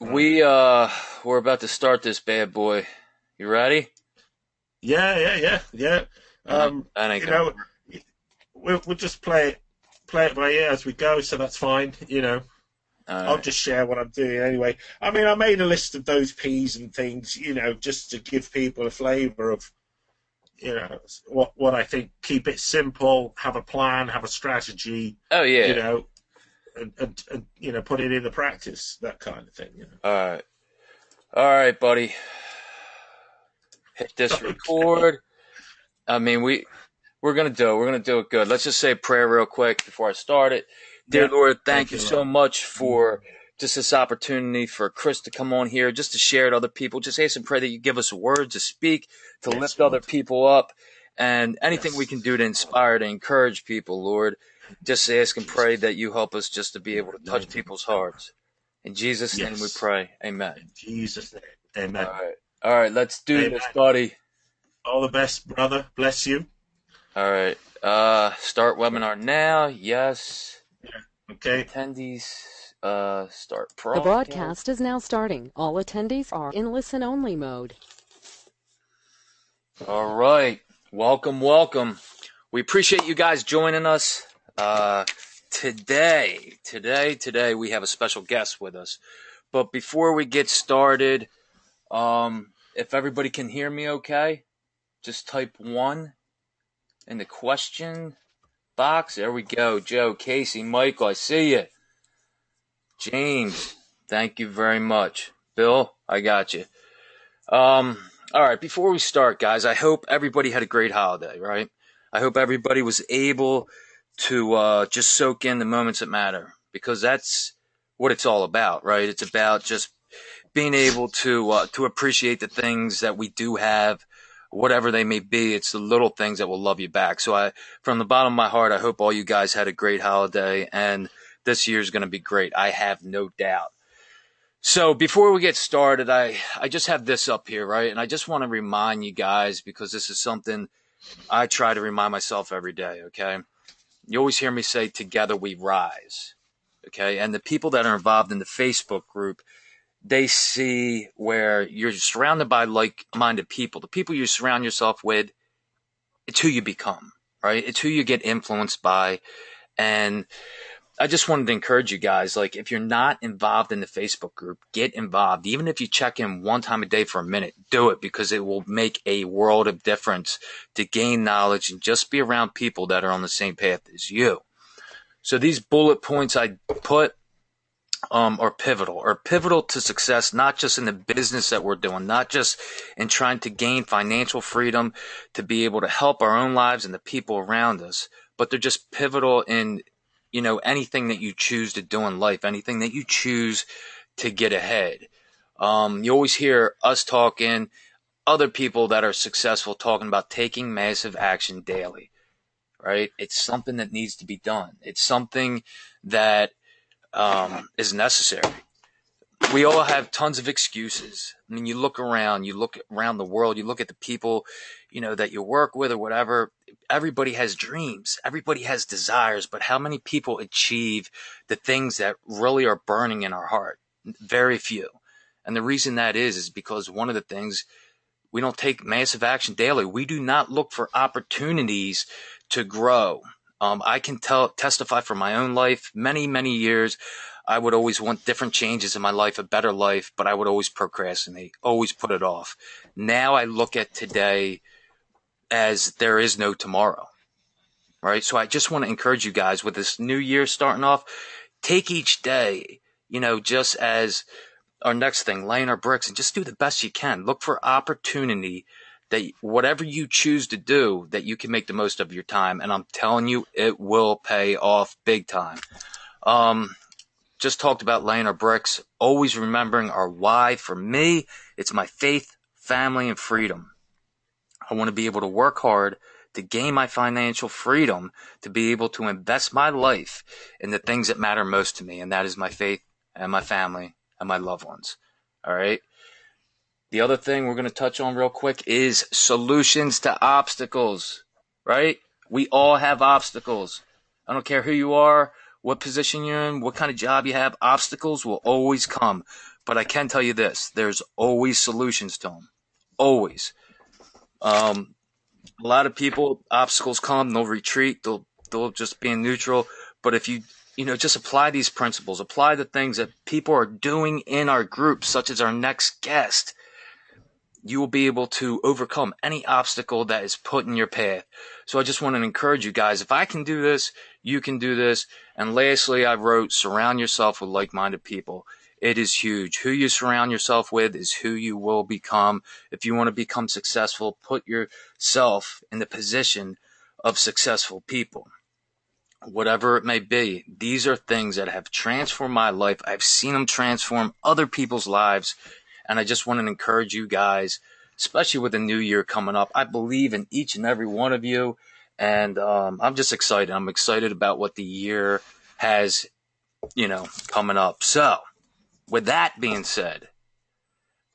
We we're about to start this bad boy. You ready? Yeah. That ain't You gonna know, we'll just play it by ear as we go, so that's fine. work. All I'll right. just share what I'm doing anyway. I mean, I made a list of those P's and things, just to give people a flavour of, what I think. Keep it simple, have a plan, have a strategy, Oh you yeah. know, and put it into practice, that kind of thing. All right. All right, buddy. Hit this Okay. record. I mean, we're gonna do it good. Let's just say a prayer real quick before I start it. Dear Yeah. Lord, thank Thank you you, so Lord. much for just this opportunity for Chris to come on here, just to share it with other people. Just ask and pray that you give us a word to speak, to Yes, lift other Lord. people up, and anything we Yes. can do to inspire, to encourage people, Lord. Just ask and pray Jesus. that you help us just to be Your able to touch anointing people's power. hearts. In Jesus' name we Yes. pray. Amen. In Jesus' name. All Amen. right. All right, let's do this, Amen. buddy. All the best, brother. Bless you. All right. Start webinar now. Yes. Yeah. Okay. Attendees, start The broadcast. broadcast is now starting. All attendees are in listen-only mode. All right. Welcome, welcome. We appreciate you guys joining us. Today, we have a special guest with us. But before we get started, if everybody can hear me okay, just type 1 in the question box. There we go. Joe, Casey, Michael, I see you. James, thank you very much. Bill, I got you. All right, before we start, guys, I hope everybody had a great holiday, right? I hope everybody was able to just soak in the moments that matter, because that's what it's all about, right? It's about just being able to appreciate the things that we do have, whatever they may be. It's the little things that will love you back. So from the bottom of my heart, I hope all you guys had a great holiday, and this year's going to be great. I have no doubt. So before we get started, I just have this up here, right? And I just want to remind you guys, because this is something I try to remind myself every day, okay? You always hear me say, together we rise, okay? And the people that are involved in the Facebook group, they see where you're surrounded by like-minded people. The people you surround yourself with, it's who you become, right? It's who you get influenced by. And I just wanted to encourage you guys, like, if you're not involved in the Facebook group, get involved. Even if you check in one time a day for a minute, do it, because it will make a world of difference to gain knowledge and just be around people that are on the same path as you. So these bullet points I put are pivotal to success, not just in the business that we're doing, not just in trying to gain financial freedom to be able to help our own lives and the people around us, but they're just pivotal in, anything that you choose to do in life, anything that you choose to get ahead. You always hear us talking, other people that are successful talking about taking massive action daily, right? It's something that needs to be done. It's something that is necessary. We all have tons of excuses. I mean, you look around the world, you look at the people, that you work with or whatever. Everybody has dreams. Everybody has desires, but how many people achieve the things that really are burning in our heart? Very few. And the reason that is because one of the things, we don't take massive action daily. We do not look for opportunities to grow. I can testify from my own life. Many, many years, I would always want different changes in my life, a better life, but I would always procrastinate, always put it off. Now I look at today as there is no tomorrow, right? So I just want to encourage you guys with this new year starting off, take each day, just as our next thing, laying our bricks, and just do the best you can. Look for opportunity that whatever you choose to do, that you can make the most of your time. And I'm telling you, it will pay off big time. Just talked about laying our bricks, always remembering our why. For me, it's my faith, family, and freedom. I want to be able to work hard to gain my financial freedom, to be able to invest my life in the things that matter most to me, and that is my faith and my family and my loved ones. All right. The other thing we're going to touch on real quick is solutions to obstacles, right? We all have obstacles. I don't care who you are, what position you're in, what kind of job you have. Obstacles will always come. But I can tell you this, there's always solutions to them. Always. A lot of people, obstacles come, they'll retreat, they'll just be in neutral. But if you just apply these principles, apply the things that people are doing in our group, such as our next guest, you will be able to overcome any obstacle that is put in your path. So I just want to encourage you guys, if I can do this, you can do this. And lastly, I wrote, surround yourself with like-minded people. It is huge. Who you surround yourself with is who you will become. If you want to become successful, put yourself in the position of successful people. Whatever it may be, these are things that have transformed my life. I've seen them transform other people's lives. And I just want to encourage you guys, especially with the new year coming up. I believe in each and every one of you. And I'm just excited. I'm excited about what the year has, coming up. So with that being said,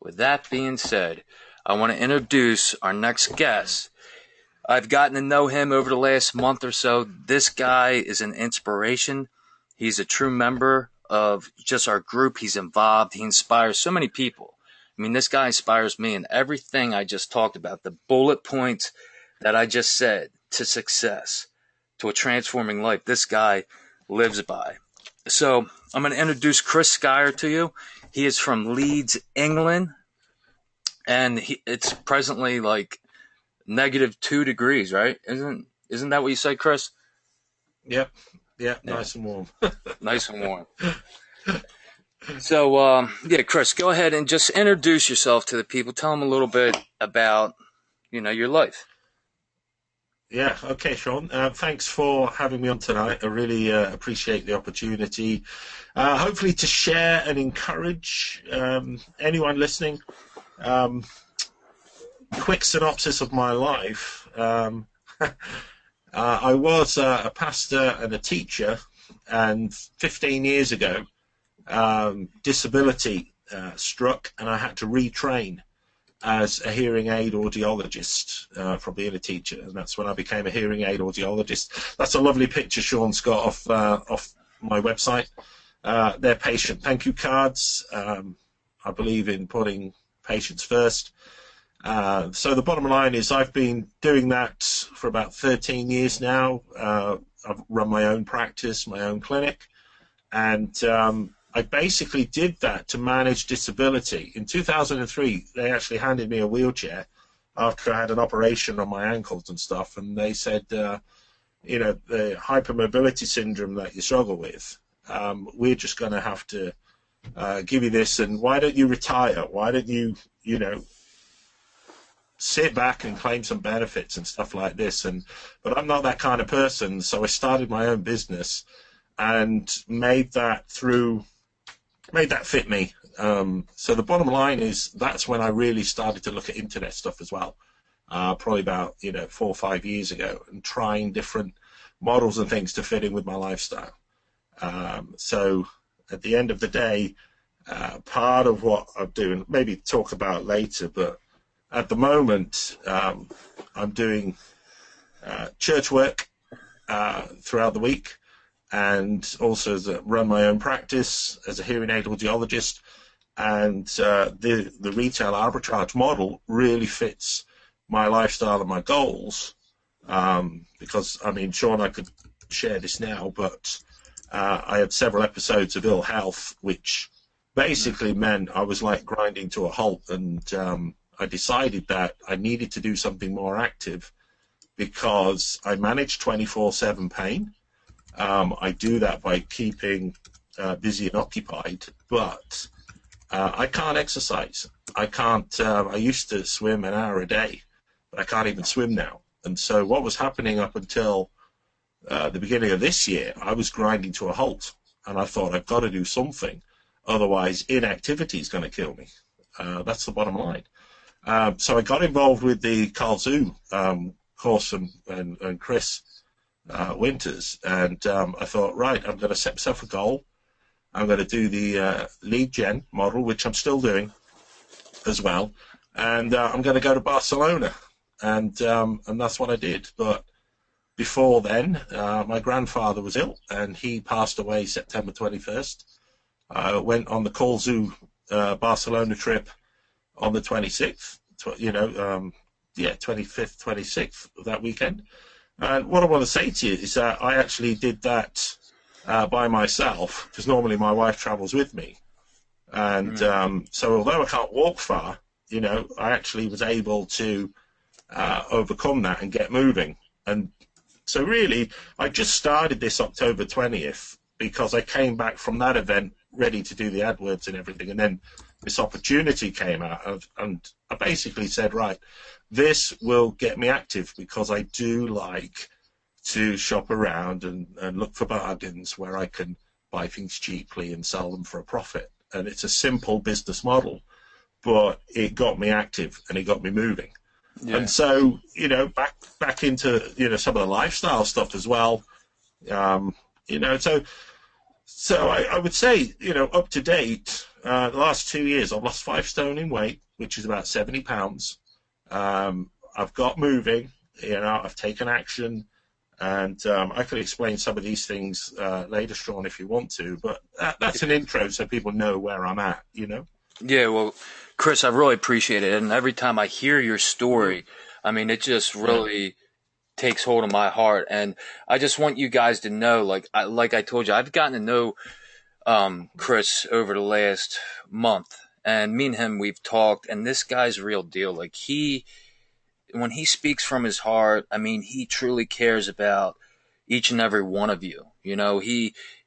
I want to introduce our next guest. I've gotten to know him over the last month or so. This guy is an inspiration. He's a true member of just our group. He's involved. He inspires so many people. I mean, this guy inspires me in everything I just talked about, the bullet points that I just said to success, to a transforming life. This guy lives by. So I'm going to introduce Chris Schuyler to you. He is from Leeds, England, and it's presently like -2 degrees, right? Isn't that what you say, Chris? Yep. Yeah. Nice and warm. Nice and warm. So, Chris, go ahead and just introduce yourself to the people. Tell them a little bit about, your life. Yeah, okay, Sean. Thanks for having me on tonight. I really appreciate the opportunity. Hopefully to share and encourage anyone listening. Quick synopsis of my life. I was a pastor and a teacher, and 15 years ago, disability struck, and I had to retrain as a hearing aid audiologist from being a teacher, and that's when I became a hearing aid audiologist. That's a lovely picture Sean's got off my website. They're patient thank you cards. I believe in putting patients first. So the bottom line is I've been doing that for about 13 years now. I've run my own practice, my own clinic, and I basically did that to manage disability. In 2003, they actually handed me a wheelchair after I had an operation on my ankles and stuff, and they said, the hypermobility syndrome that you struggle with, we're just going to have to give you this, and why don't you retire? Why don't you, sit back and claim some benefits and stuff like this? But I'm not that kind of person, so I started my own business and made that fit me. So the bottom line is that's when I really started to look at internet stuff as well, probably about 4 or 5 years ago, and trying different models and things to fit in with my lifestyle. So at the end of the day, part of what I'm doing, maybe talk about later, but at the moment I'm doing church work throughout the week, and also run my own practice as a hearing aid audiologist. And the retail arbitrage model really fits my lifestyle and my goals, because, Sean, I could share this now, but I had several episodes of ill health, which basically meant I was like grinding to a halt, and I decided that I needed to do something more active because I manage 24/7 pain. I do that by keeping busy and occupied, but I can't exercise. I can't. I used to swim an hour a day, but I can't even swim now. And so what was happening up until the beginning of this year, I was grinding to a halt, and I thought I've got to do something, otherwise inactivity is going to kill me. That's the bottom line. So I got involved with the Qzx900 course and Chris Winters, and I thought, right, I'm going to set myself a goal. I'm going to do the lead gen model, which I'm still doing as well, and I'm going to go to Barcelona, and that's what I did. But before then, my grandfather was ill, and he passed away September 21st. I went on the Qzx Barcelona trip on the 26th, 25th, 26th of that weekend. And what I want to say to you is that I actually did that by myself, because normally my wife travels with me. And so although I can't walk far, I actually was able to overcome that and get moving. And so really, I just started this October 20th because I came back from that event ready to do the AdWords and everything. And then this opportunity came out, and I basically said, right, this will get me active, because I do like to shop around and look for bargains where I can buy things cheaply and sell them for a profit. And it's a simple business model, but it got me active and it got me moving. Yeah. And so, back into, some of the lifestyle stuff as well. So I would say, up to date, the last 2 years, I've lost 5 stone in weight, which is about 70 pounds. I've got moving, I've taken action, and I could explain some of these things later, Sean, if you want to, but that's an intro so people know where I'm at, Yeah, well, Chris, I really appreciate it. And every time I hear your story, I mean, it just really takes hold of my heart. And I just want you guys to know, like I told you, I've gotten to know Chris over the last month. And me and him, we've talked, and this guy's real deal. Like, when he speaks from his heart, I mean, he truly cares about each and every one of you.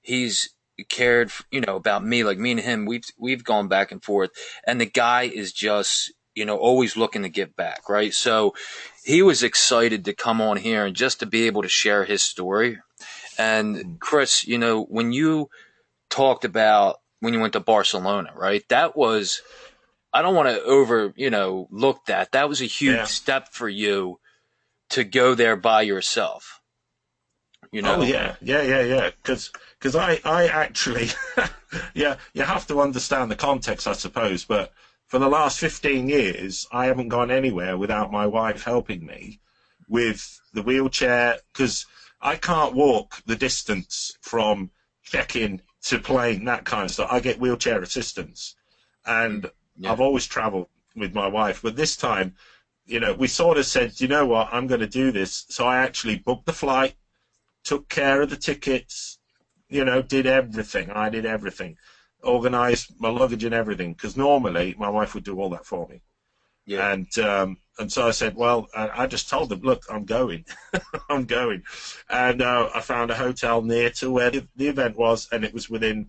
He's cared, about me. Like, me and him, we've gone back and forth, and the guy is just, always looking to give back, right? So he was excited to come on here and just to be able to share his story. And Chris, when you talked about when you went to Barcelona, right? That was, I don't want to look that. That was a huge step for you to go there by yourself. Oh yeah. Because I actually, you have to understand the context, I suppose. But for the last 15 years, I haven't gone anywhere without my wife helping me with the wheelchair, because I can't walk the distance from check-in to plane, that kind of stuff. I get wheelchair assistance, and I've always traveled with my wife. But this time, we sort of said, you know what, I'm going to do this. So I actually booked the flight, took care of the tickets, did everything. I did everything, organized my luggage and everything, because normally my wife would do all that for me. Yeah. And so I said, well, I just told them, look, I'm going. I'm going. And I found a hotel near to where the event was, and it was within,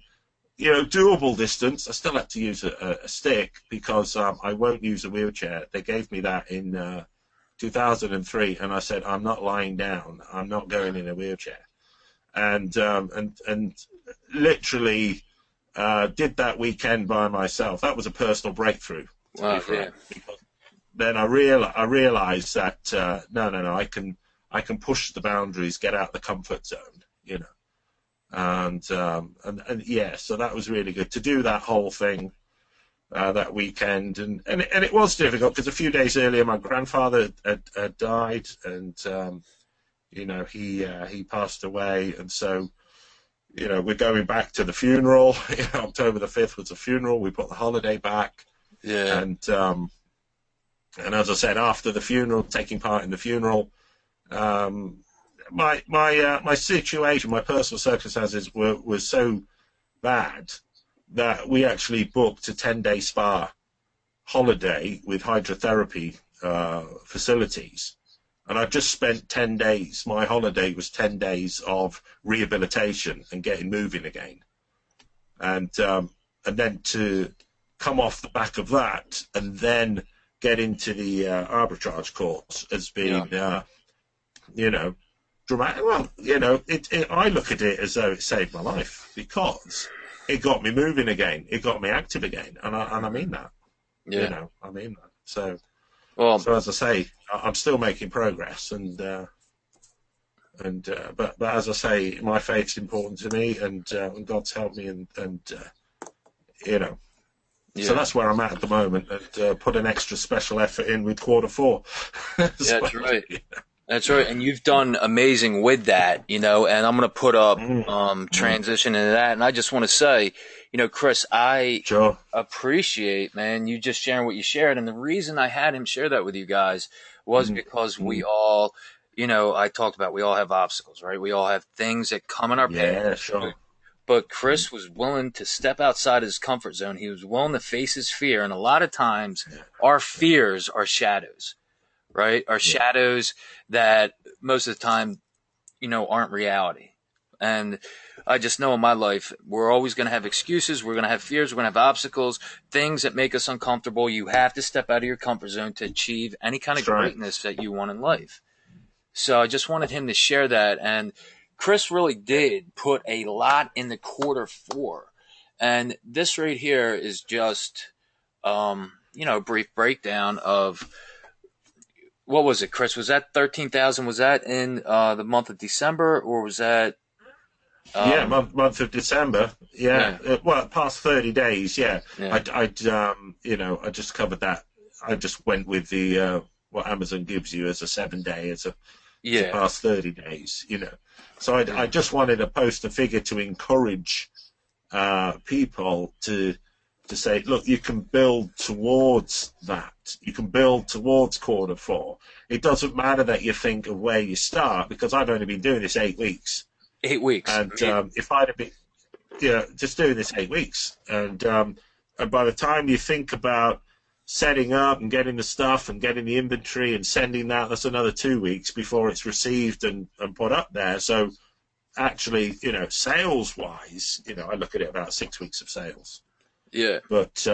doable distance. I still had to use a stick, because I won't use a wheelchair. They gave me that in 2003, and I said, I'm not lying down. I'm not going in a wheelchair. And literally did that weekend by myself. That was a personal breakthrough. Wow, yeah. Because then I realized that no, I can push the boundaries, get out the comfort zone, and yeah, so that was really good to do that whole thing that weekend, and it was difficult, because a few days earlier my grandfather had died, and he passed away, and so we're going back to the funeral. October the 5th was the funeral. We put the holiday back. Yeah. And as I said, after the funeral, taking part in the funeral, my situation, my personal circumstances were so bad that we actually booked a 10-day spa holiday with hydrotherapy facilities. And I just spent 10 days. My holiday was 10 days of rehabilitation and getting moving again. And then to come off the back of that and then get into the arbitrage course has been, dramatic. Well, I look at it as though it saved my life, because it got me moving again. It got me active again. And I mean that. Yeah. I mean that. So as I say, I'm still making progress, but as I say, my faith's important to me, and God's helped me, and so that's where I'm at the moment, and put an extra special effort in with quarter 4. That's right. That's right, and you've done amazing with that, and I'm going to put up transition into that, and I just want to say, Chris, I Sure. appreciate, man, you just sharing what you shared, and the reason I had him share that with you guys was because we all, I talked about we all have obstacles, right? We all have things that come in our path. Yeah, sure. But Chris was willing to step outside his comfort zone. He was willing to face his fear, and a lot of times our fears are shadows, right? Are shadows that most of the time, aren't reality. And I just know in my life, we're always going to have excuses. We're going to have fears. We're going to have obstacles, things that make us uncomfortable. You have to step out of your comfort zone to achieve any kind of greatness that you want in life. So I just wanted him to share that. And Chris really did put a lot in the Q4. And this right here is just, a brief breakdown of, what was it, Chris? Was that 13,000? Was that in the month of December, or was that? Month of December. Past 30 days. Yeah. I just covered that. I just went with the what Amazon gives you as a 7-day, as a past 30 days. So I just wanted to post a figure to encourage people to say, look, you can build towards that. You can build towards Q4. It doesn't matter that you think of where you start, because I've only been doing this 8 weeks. 8 weeks. And if I'd have been, just doing this 8 weeks, and by the time you think about setting up and getting the stuff and getting the inventory and sending that's another 2 weeks before it's received and put up there. So actually, sales-wise, I look at it about 6 weeks of sales. Yeah. But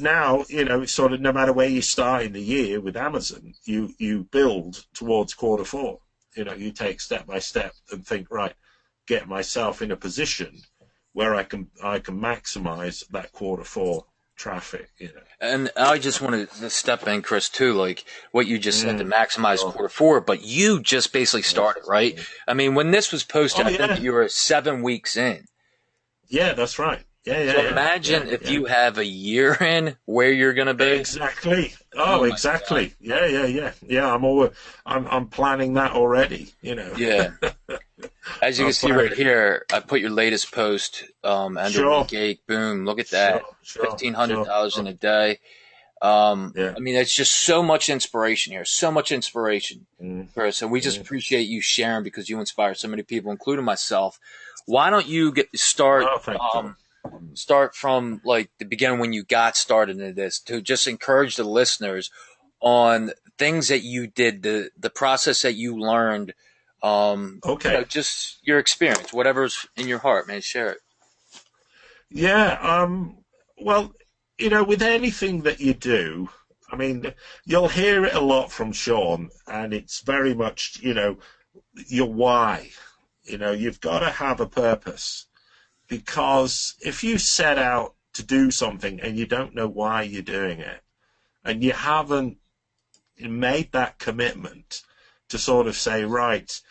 now, it's sort of no matter where you start in the year with Amazon, you build towards Q4. You take step by step and think, right, get myself in a position where I can maximize that Q4 traffic. And I just wanted to step in, Chris, too, like what you just said, to maximize Q4, but you just basically started, right? I mean, when this was posted, I think you were 7 weeks in. Yeah, that's right. So imagine if you have a year in, where you're going to be. Exactly. Oh, exactly. Yeah. I'm planning that already. Yeah. As you can see right here, I put your latest post under week 8. Boom! Look at that. $1,500 in a day. I mean, it's just so much inspiration here. So much inspiration, Chris. And we just appreciate you sharing, because you inspire so many people, including myself. Why don't you start from like the beginning, when you got started into this, to just encourage the listeners on things that you did, the process that you learned, just your experience, whatever's in your heart, man, share it. Yeah. Well, with anything that you do, I mean, you'll hear it a lot from Sean, and it's very much, your why. You've got to have a purpose, because if you set out to do something and you don't know why you're doing it, and you haven't made that commitment to sort of say, right,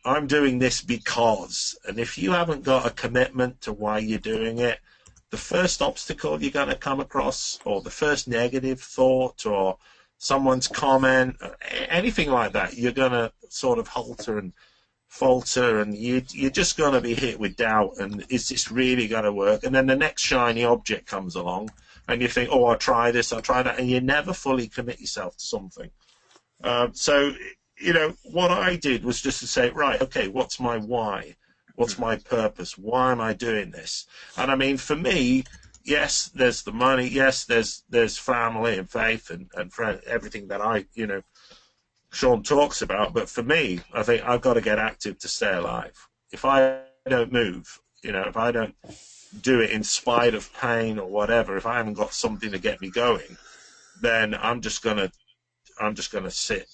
I'm doing this because, and if you haven't got a commitment to why you're doing it, the first obstacle you're going to come across, or the first negative thought, or someone's comment, anything like that, you're going to sort of falter, and you're just going to be hit with doubt, and is this really going to work? And then the next shiny object comes along, and you think, oh, I'll try this, I'll try that, and you never fully commit yourself to something. So, what I did was just to say, right, okay, what's my why? What's my purpose? Why am I doing this? And I mean, for me, yes, there's the money. Yes, there's family and faith and friend, everything that Sean talks about. But for me, I think I've got to get active to stay alive. If I don't move, if I don't do it in spite of pain or whatever, if I haven't got something to get me going, then I'm just gonna sit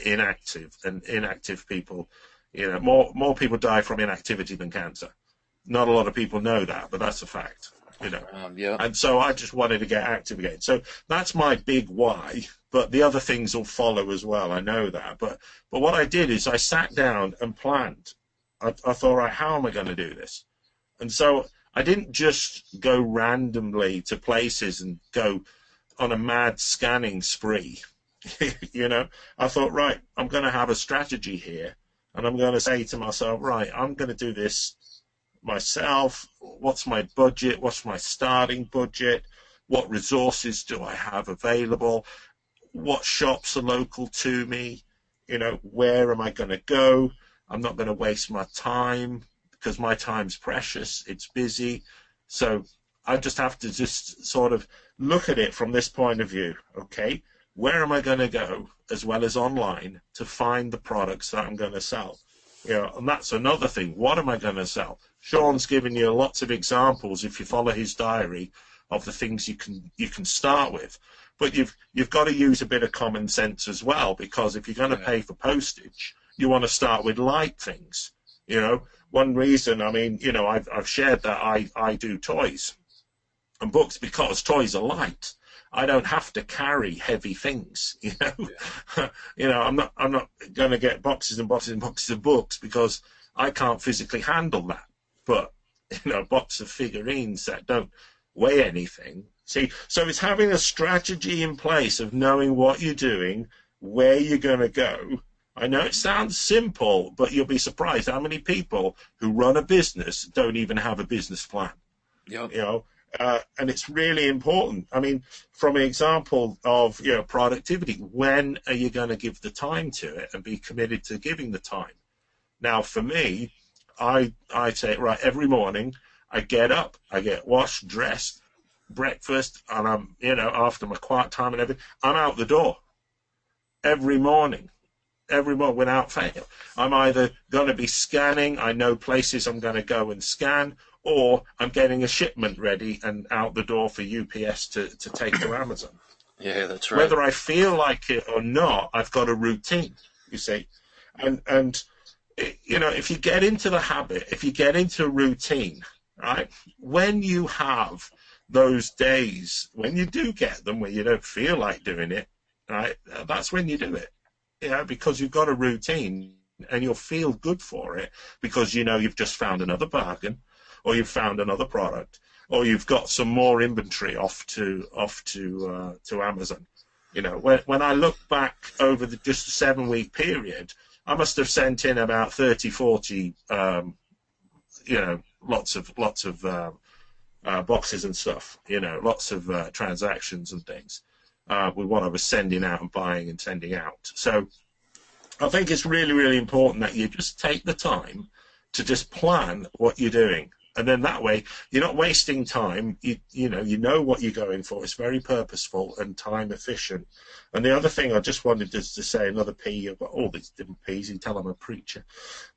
inactive. And inactive people, more people die from inactivity than cancer. Not a lot of people know that, but that's a fact. And so I just wanted to get active again. So that's my big why, but the other things will follow as well. I know that. But what I did is I sat down and planned. I thought, right, how am I going to do this? And so I didn't just go randomly to places and go on a mad scanning spree. You know, I thought, right, I'm going to have a strategy here, and I'm going to say to myself, right, I'm going to do this myself. What's my budget? What's my starting budget? What resources do I have available? What shops are local to me? You know, where am I going to go? I'm not going to waste my time because my time's precious. It's busy. So I just have to just sort of look at it from this point of view. Okay, where am I going to go, as well as online, to find the products that I'm going to sell? You know, and that's another thing. What am I going to sell? Sean's given you lots of examples, if you follow his diary, of the things you can start with. But you've got to use a bit of common sense as well, because if you're going to pay for postage, you want to start with light things. You know, one reason, I mean, you know, I've shared that I do toys and books because toys are light. I don't have to carry heavy things, you know. You know, I'm not going to get boxes and boxes and boxes of books because I can't physically handle that. But, you know, a box of figurines that don't weigh anything. See, so it's having a strategy in place of knowing what you're doing, where you're going to go. I know it sounds simple, but you'll be surprised how many people who run a business don't even have a business plan. Yep. You know, and it's really important. I mean, from an example of, you know, productivity, when are you going to give the time to it and be committed to giving the time? Now, for me, I say, right, every morning I get up, I get washed, dressed, breakfast, and I'm, you know, after my quiet time and everything, I'm out the door every morning without fail. I'm either going to be scanning, I know places I'm going to go and scan, or I'm getting a shipment ready and out the door for UPS to take to Amazon. Yeah, that's right. Whether I feel like it or not, I've got a routine, you see. And you know, if you get into the habit, if you get into routine, right, when you have those days, when you do get them where you don't feel like doing it, right, that's when you do it. You know, because you've got a routine and you'll feel good for it because you know you've just found another bargain, or you've found another product, or you've got some more inventory off to Amazon. You know, when I look back over just a 7-week period, I must have sent in about 30, 40, you know, lots of boxes and stuff. You know, lots of transactions and things with what I was sending out and buying and sending out. So I think it's really, really important that you just take the time to just plan what you're doing. And then that way, you're not wasting time. You know what you're going for. It's very purposeful and time efficient. And the other thing I just wanted to say, another P. I've got all these different P's. You tell I'm a preacher,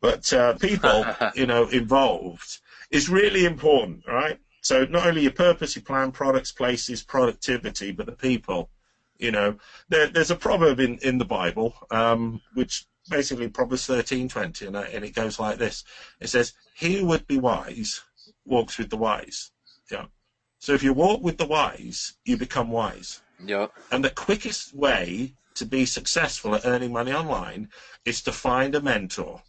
but people, you know, involved is really important, right? So not only your purpose, your plan, products, places, productivity, but the people. You know, there's a proverb in the Bible, which basically Proverbs 13:20, and it goes like this. It says, "He who would be wise walks with the wise." Yeah. So if you walk with the wise, you become wise. Yep. And the quickest way to be successful at earning money online is to find a mentor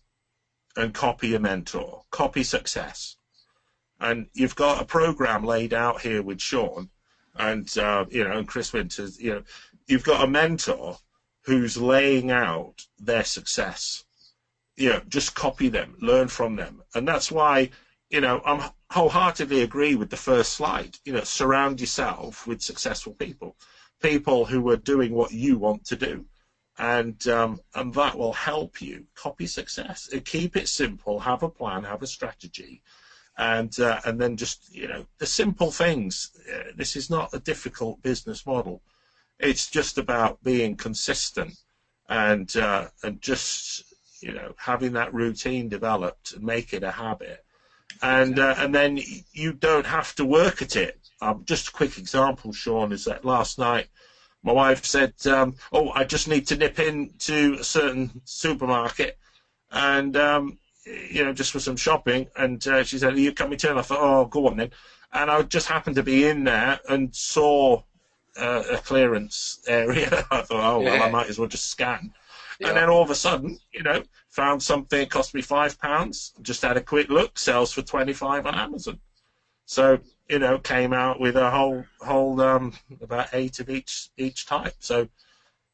and copy a mentor, copy success. And you've got a program laid out here with Sean and, you know, and Chris Winters. You know, you've got a mentor who's laying out their success. You know, just copy them, learn from them. And that's why, you know, I'm wholeheartedly agree with the first slide. You know, surround yourself with successful people, people who are doing what you want to do. And that will help you copy success. Keep it simple, have a plan, have a strategy. And then just, you know, the simple things. This is not a difficult business model. It's just about being consistent and just, you know, having that routine developed and make it a habit. And then you don't have to work at it. Just a quick example, Sean, is that last night my wife said, "Oh, I just need to nip into a certain supermarket and you know, just for some shopping." And she said, "Are you coming too?" And I thought, "Oh, go on then." And I just happened to be in there and saw a clearance area. I thought, "Oh, well, I might as well just scan." Yeah. And then all of a sudden, you know, found something. It cost me £5. Just had a quick look. Sells for 25 on Amazon. So, you know, came out with a whole about 8 of each type. So,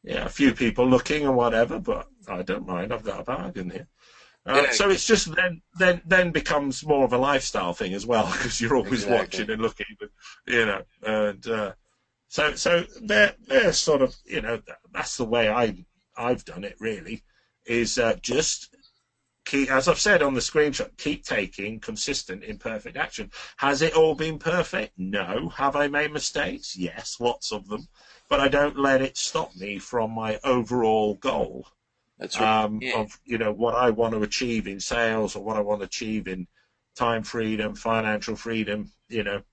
a few people looking and whatever, but I don't mind. I've got a bargain here. Yeah, So it's just then becomes more of a lifestyle thing as well, because you're always watching and looking, and so they're sort of, that's the way I've done it really, is just keep, as I've said on the screenshot, keep taking consistent imperfect action. Has it all been perfect? No. Have I made mistakes? Yes, lots of them, but I don't let it stop me from my overall goal. that's right. Of what I want to achieve in sales, or what I want to achieve in time freedom, financial freedom, automating,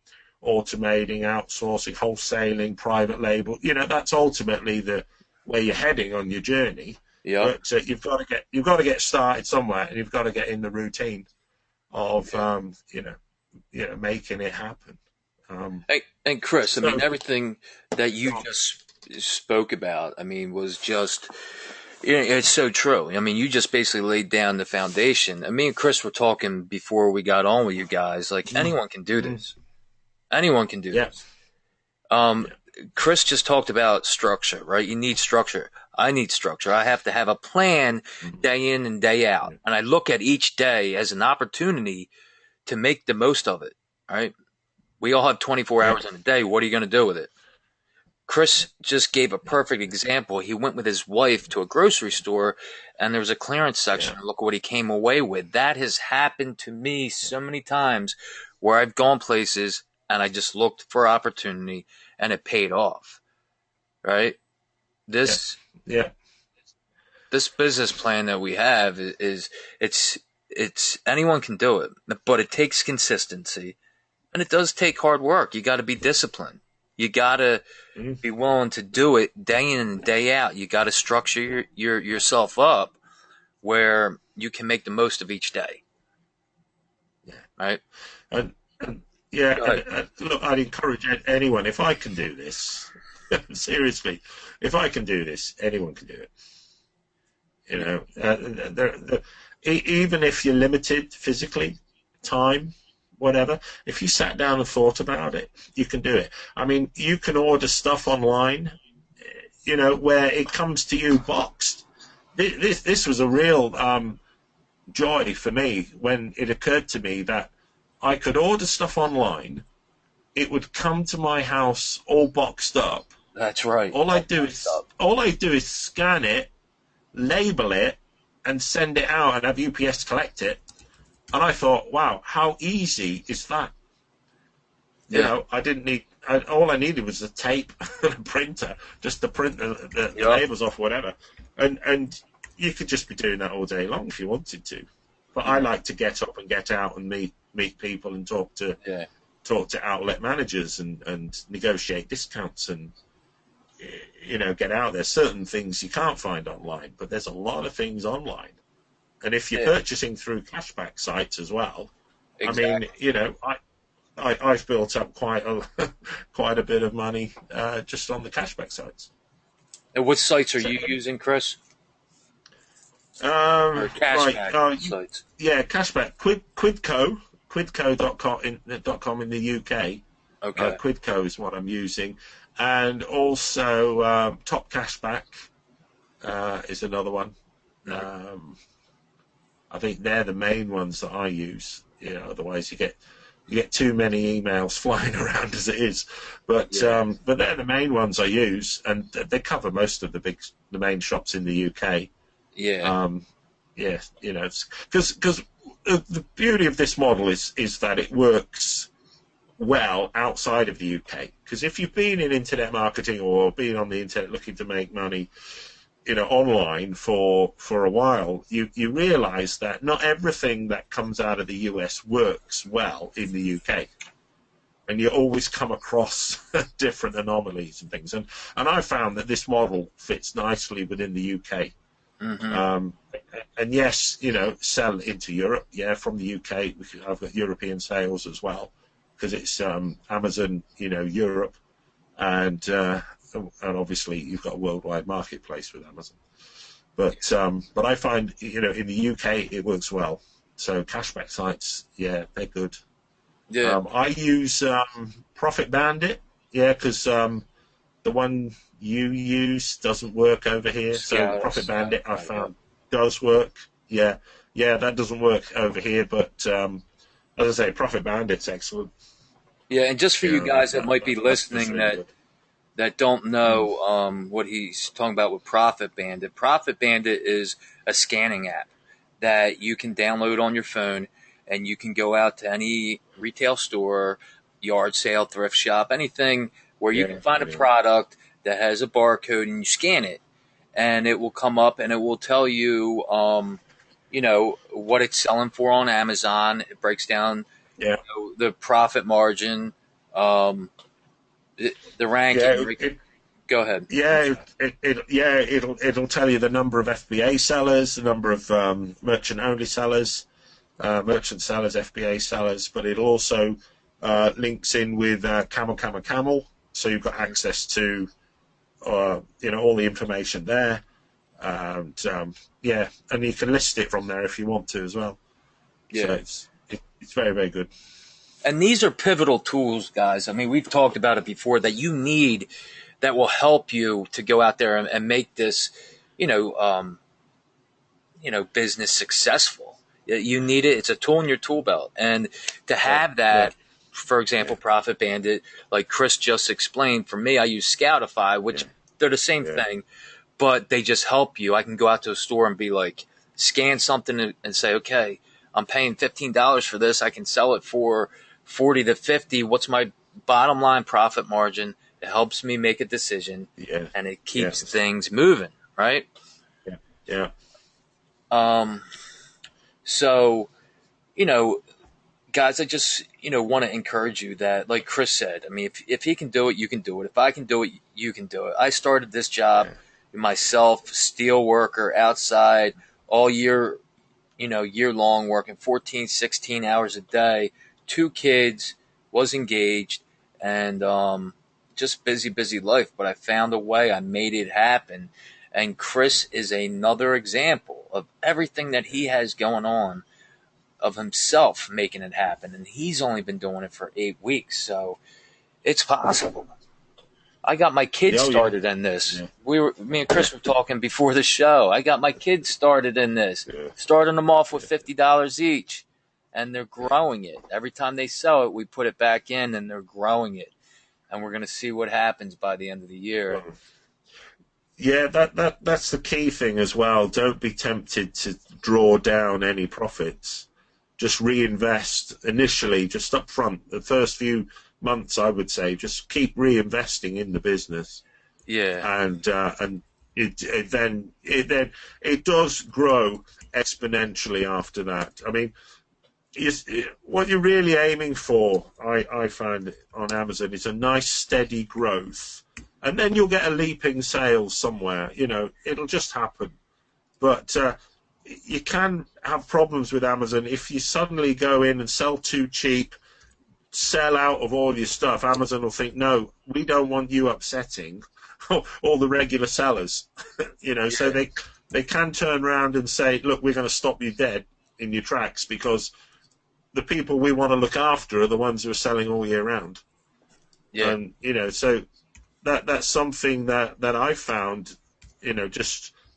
outsourcing, wholesaling, private label. That's ultimately the where you're heading on your journey. Yeah. But you've got to get started somewhere, and you've got to get in the routine of making it happen. And Chris, I mean, everything that you just spoke about, I mean, was just. It's so true. I mean, you just basically laid down the foundation. Me and Chris were talking before we got on with you guys. Like, anyone can do this. Anyone can do this. Chris just talked about structure, right? You need structure. I need structure. I have to have a plan day in and day out. And I look at each day as an opportunity to make the most of it, right? We all have 24 hours in a day. What are you going to do with it? Chris just gave a perfect example. He went with his wife to a grocery store, and there was a clearance section. And look what he came away with. That has happened to me so many times where I've gone places and I just looked for opportunity and it paid off. Right? This business plan that we have is anyone can do it, but it takes consistency, and it does take hard work. You got to be disciplined. You got to be willing to do it day in and day out. You got to structure yourself up where you can make the most of each day. Yeah. Right? And look, I'd encourage anyone, if I can do this, seriously, if I can do this, anyone can do it. Even if you're limited physically, time, whatever, if you sat down and thought about it, you can do it. I mean, you can order stuff online, where it comes to you boxed. This was a real joy for me when it occurred to me that I could order stuff online. It would come to my house all boxed up. That's right. All I do is scan it, label it, and send it out and have UPS collect it. And I thought, wow, how easy is that? I didn't need. All I needed was a tape and a printer, just to print the labels off, whatever. And you could just be doing that all day long if you wanted to. But I like to get up and get out and meet people and talk to outlet managers and negotiate discounts and get out there. Certain things you can't find online, but there's a lot of things online. And if you're purchasing through cashback sites as well, exactly. I mean, I've built up quite a bit of money just on the cashback sites. And what sites are you using, Chris? Or cashback sites? Yeah, cashback. Quidco.com in the UK. Okay. Quidco is what I'm using, and also Top Cashback is another one. I think they're the main ones that I use. Otherwise you get too many emails flying around as it is. But they're the main ones I use, and they cover most of the main shops in the UK. Yeah. Because the beauty of this model is that it works well outside of the UK. Because if you've been in internet marketing or been on the internet looking to make money, online for a while, you realize that not everything that comes out of the US works well in the UK. And you always come across different anomalies and things. And I found that this model fits nicely within the UK. Mm-hmm. And yes, sell into Europe. Yeah, from the UK, I've got European sales as well, because it's Amazon, Europe, and obviously you've got a worldwide marketplace with Amazon. But I find, in the UK it works well. So cashback sites, they're good. Yeah. I use Profit Bandit, because the one you use doesn't work over here. So Profit Bandit, I found, does work. Yeah, that doesn't work over here, but as I say, Profit Bandit's excellent. Yeah, and just for you guys that might be That's listening really good. that don't know what he's talking about with Profit Bandit. Profit Bandit is a scanning app that you can download on your phone, and you can go out to any retail store, yard sale, thrift shop, anything where you can find a product that has a barcode, and you scan it, and it will come up and it will tell you, what it's selling for on Amazon. It breaks down the profit margin, the ranking. Go ahead. Yeah, it'll tell you the number of FBA sellers, the number of merchant only sellers, merchant sellers, FBA sellers, but it also links in with Camel, so you've got access to all the information there, and and you can list it from there if you want to as well. So it's very, very good. And these are pivotal tools, guys. I mean, we've talked about it before, that you need, that will help you to go out there and make this, business successful. You need it. It's a tool in your tool belt. And to have that, for example, Profit Bandit, like Chris just explained, for me, I use Scoutify, which they're the same thing, but they just help you. I can go out to a store and be like, scan something and say, okay, I'm paying $15 for this. I can sell it for 40 to 50. What's my bottom line profit margin? It helps me make a decision, and it keeps things moving, right? Yeah. So, guys, I just, want to encourage you that, like Chris said, I mean, if he can do it, you can do it. If I can do it, you can do it. I started this job myself, steel worker, outside all year, year long, working 14, 16 hours a day, 2 kids, was engaged, and just busy life. But I found a way. I made it happen. And Chris is another example of everything that he has going on, of himself making it happen. And he's only been doing it for 8 weeks. So it's possible. I got my kids started in this. Me and Chris were talking before the show. I got my kids started in this, starting them off with $50 each, and they're growing it. Every time they sell it, we put it back in, and they're growing it. And we're going to see what happens by the end of the year. Yeah, that's the key thing as well. Don't be tempted to draw down any profits. Just reinvest initially, just up front. The first few months, I would say, just keep reinvesting in the business. Yeah, and it does grow exponentially after that. I mean, what you're really aiming for, I find on Amazon, is a nice steady growth, and then you'll get a leaping sales somewhere. It'll just happen. But you can have problems with Amazon if you suddenly go in and sell too cheap, sell out of all your stuff. Amazon will think, no, we don't want you upsetting all the regular sellers. So they can turn around and say, look, we're going to stop you dead in your tracks, because the people we want to look after are the ones who are selling all year round. And so that's something that I found,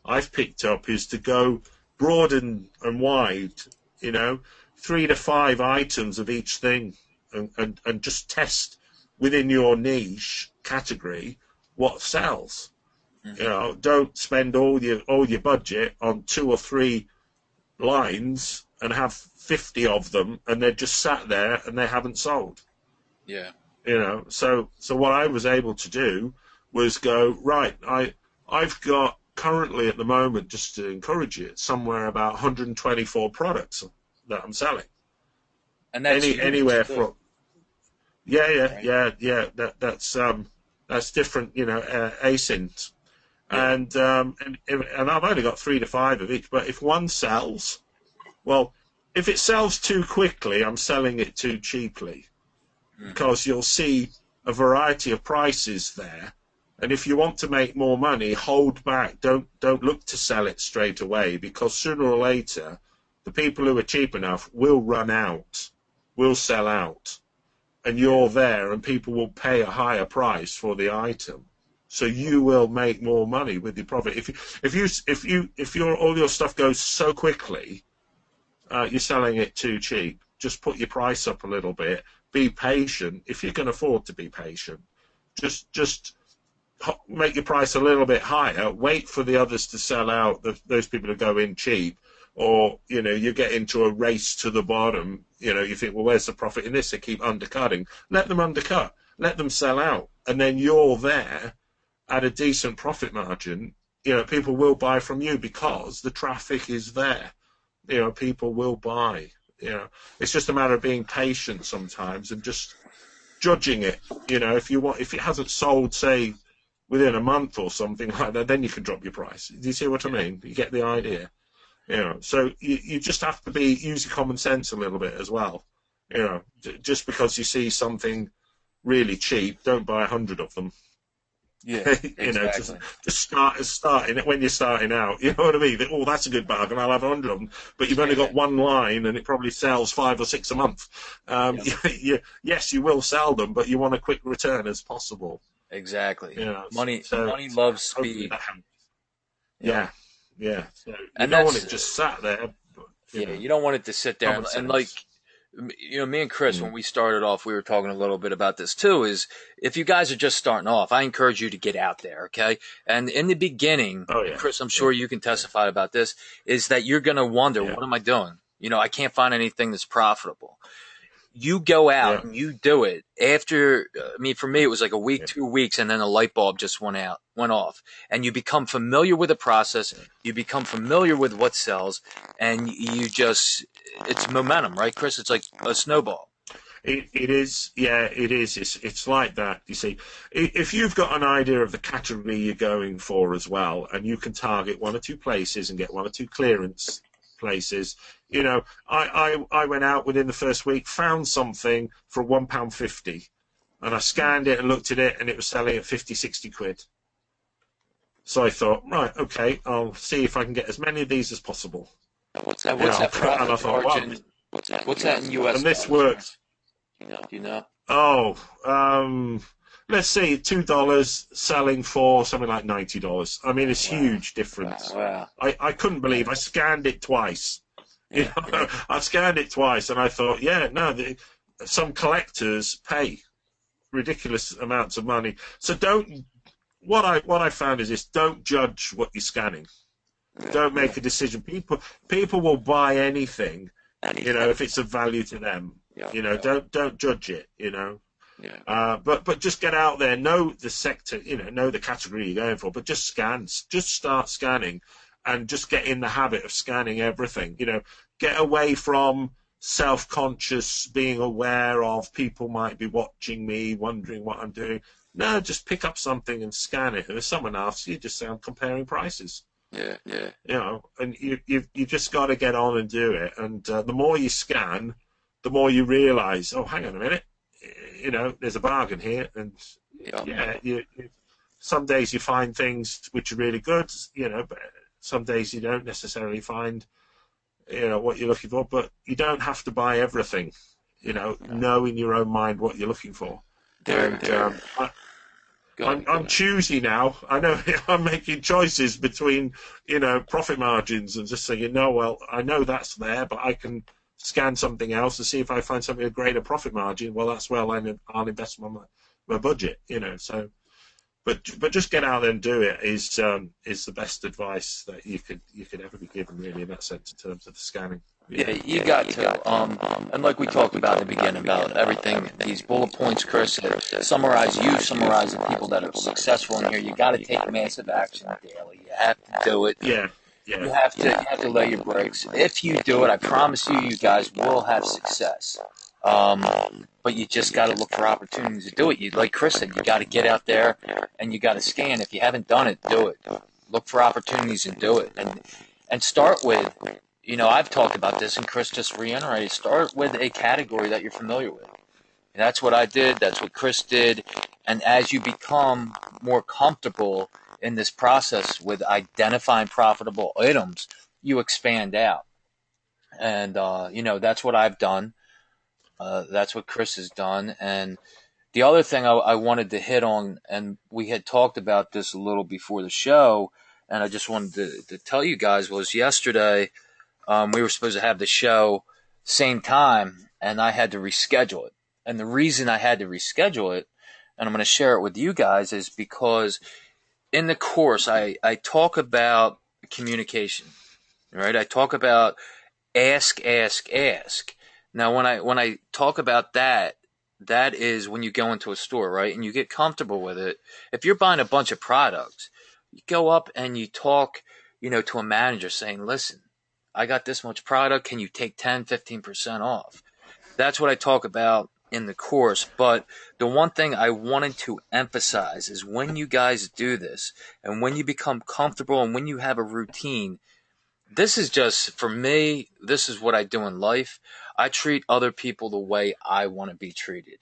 I've picked up, is to go broad and wide, 3 to 5 items of each thing, and just test within your niche category what sells. Don't spend all your budget on 2 or 3 lines and have 50 of them, and they're just sat there and they haven't sold. So what I was able to do was go, right, I've got currently at the moment, just to encourage you, somewhere about 124 products that I'm selling. And that's anywhere from that's different, asyncs. And I've only got 3 to 5 of each. But if one sells, well, if it sells too quickly, I'm selling it too cheaply, because you'll see a variety of prices there. And if you want to make more money, hold back. Don't look to sell it straight away, because sooner or later, the people who are cheap enough will run out, will sell out, and you're there, and people will pay a higher price for the item. So you will make more money with your profit. If all your stuff goes so quickly, you're selling it too cheap. Just put your price up a little bit. Be patient if you can afford to be patient. Just make your price a little bit higher. Wait for the others to sell out. Those people who go in cheap, or you get into a race to the bottom. You think, well, where's the profit in this? They keep undercutting. Let them undercut. Let them sell out, and then you're there at a decent profit margin. People will buy from you because the traffic is there. People will buy. It's just a matter of being patient sometimes and just judging it. If it hasn't sold, say, within a month or something like that, then you can drop your price. Do you see what I mean? You get the idea. So you just have to use your common sense a little bit as well. Just because you see something really cheap, don't buy 100 of them. Yeah, exactly. Just starting when you're starting out. You know what I mean? Oh, that's a good bargain. I'll have 100 of them. But you've only got one line, and it probably sells 5 or 6 a month. Yes, you will sell them, but you want a quick return as possible. Exactly. Money loves speed. Yeah. So you don't want it just sat there. You don't want it to sit there and like. Me and Chris, when we started off, we were talking a little bit about this too, is if you guys are just starting off, I encourage you to get out there, okay? And in the beginning, Chris, I'm sure you can testify about this, is that you're going to wonder, what am I doing? I can't find anything that's profitable. You go out and you do it after, for me, it was like a week, 2 weeks, and then a light bulb just went off. And you become familiar with the process. You become familiar with what sells, and it's momentum, right, Chris? It's like a snowball. It is. It is. It's like that. You see, if you've got an idea of the category you're going for as well, and you can target 1 or 2 places and get 1 or 2 clearance places. I went out within the first week, found something for £1.50, and I scanned it and looked at it, and it was selling at 50, 60 quid. So I thought, right, okay, I'll see if I can get as many of these as possible. What's that profit and I thought, margin? What's that in US? And this works. Do you know? Oh, let's see, $2 selling for something like $90. I mean, it's huge difference. Wow. I couldn't believe. I scanned it twice. I scanned it twice, and I thought, some collectors pay ridiculous amounts of money. So what I found is this: don't judge what you're scanning. Don't make a decision. People will buy anything, if it's of value to them. Don't judge it. But just get out there, know the sector, know the category you're going for, but just start scanning, and just get in the habit of scanning everything. Get away from self-conscious, being aware of people might be watching me, wondering what I'm doing. No, just pick up something and scan it. And if someone asks you, just say, I'm comparing prices. Yeah. And you just got to get on and do it. And the more you scan, the more you realize, oh, hang on a minute, there's a bargain here. And some days you find things which are really good, but some days you don't necessarily find, what you're looking for. But you don't have to buy everything. Know in your own mind what you're looking for. I'm choosy now. I know I'm making choices between, profit margins and just saying, I know that's there, but I can scan something else to see if I find something with a greater profit margin. Well, that's where I'll invest my budget, So, but just get out there and do it is the best advice that you could ever be given, really, in that sense, in terms of the scanning. Yeah, you got to. And like we talked about in the beginning, about everything, these bullet points, Chris, summarize the people that are successful in here. You got to take massive action daily. You have to do it. Yeah. You have to lay your bricks. If you do it, I promise you guys will have success. But you just got to look for opportunities to do it. Like Chris said, you got to get out there and you got to scan. If you haven't done it, do it. Look for opportunities and do it. And start with, I've talked about this, and Chris just reiterated, start with a category that you're familiar with. And that's what I did. That's what Chris did. And as you become more comfortable in this process with identifying profitable items, you expand out. And, that's what I've done. That's what Chris has done. And the other thing I wanted to hit on, and we had talked about this a little before the show, and I just wanted to tell you guys, was yesterday we were supposed to have the show same time, and I had to reschedule it. And the reason I had to reschedule it, and I'm going to share it with you guys, is because in the course I talk about communication, right? I talk about ask, ask, ask. Now, when I talk about that, that is when you go into a store, right? And you get comfortable with it. If you're buying a bunch of products, you go up and you talk, to a manager saying, listen, I got this much product. Can you take 10, 15% off? That's what I talk about in the course. But the one thing I wanted to emphasize is when you guys do this and when you become comfortable and when you have a routine, this is just, for me, this is what I do in life. I treat other people the way I want to be treated,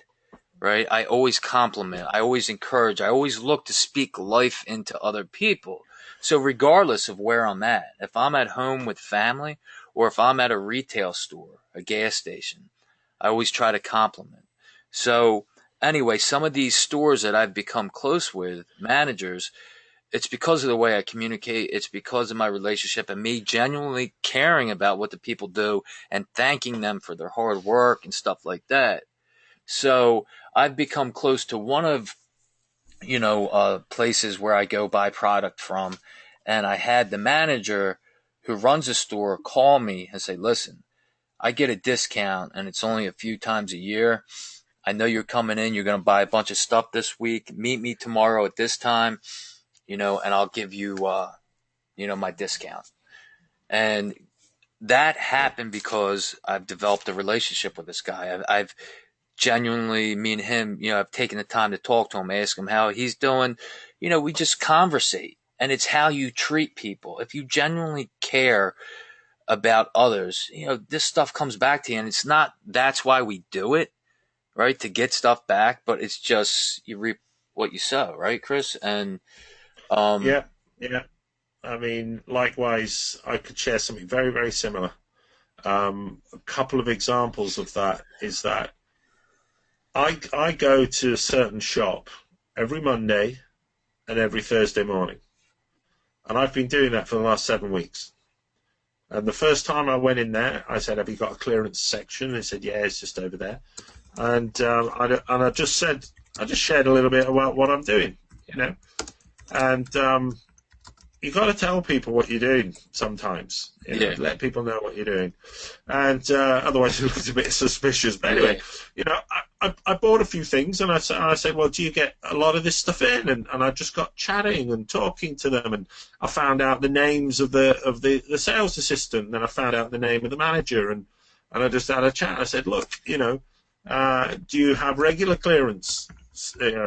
right? I always compliment, I always encourage, I always look to speak life into other people. So regardless of where I'm at, if I'm at home with family or if I'm at a retail store, a gas station, I always try to compliment. So anyway, some of these stores that I've become close with, managers, it's because of the way I communicate. It's because of my relationship and me genuinely caring about what the people do and thanking them for their hard work and stuff like that. So I've become close to one of, places where I go buy product from. And I had the manager who runs the store call me and say, listen, I get a discount and it's only a few times a year. I know you're coming in. You're going to buy a bunch of stuff this week. Meet me tomorrow at this time. And I'll give you, my discount. And that happened because I've developed a relationship with this guy. I've genuinely, me and him, I've taken the time to talk to him, ask him how he's doing. We just conversate. And it's how you treat people. If you genuinely care about others, this stuff comes back to you. And it's not, that's why we do it, right? To get stuff back. But it's just, you reap what you sow, right, Chris? And yeah. I mean, likewise, I could share something very, very similar. A couple of examples of that is that I go to a certain shop every Monday and every Thursday morning. And I've been doing that for the last 7 weeks. And the first time I went in there, I said, have you got a clearance section? They said, yeah, it's just over there. And I just shared a little bit about what I'm doing, And you got to tell people what you're doing sometimes. Let people know what you're doing, and otherwise it looks a bit suspicious. But anyway, I bought a few things, and I said, well, do you get a lot of this stuff in? And I just got chatting and talking to them, and I found out the names of the sales assistant, and then I found out the name of the manager, and I just had a chat. I said, look, do you have regular clearance?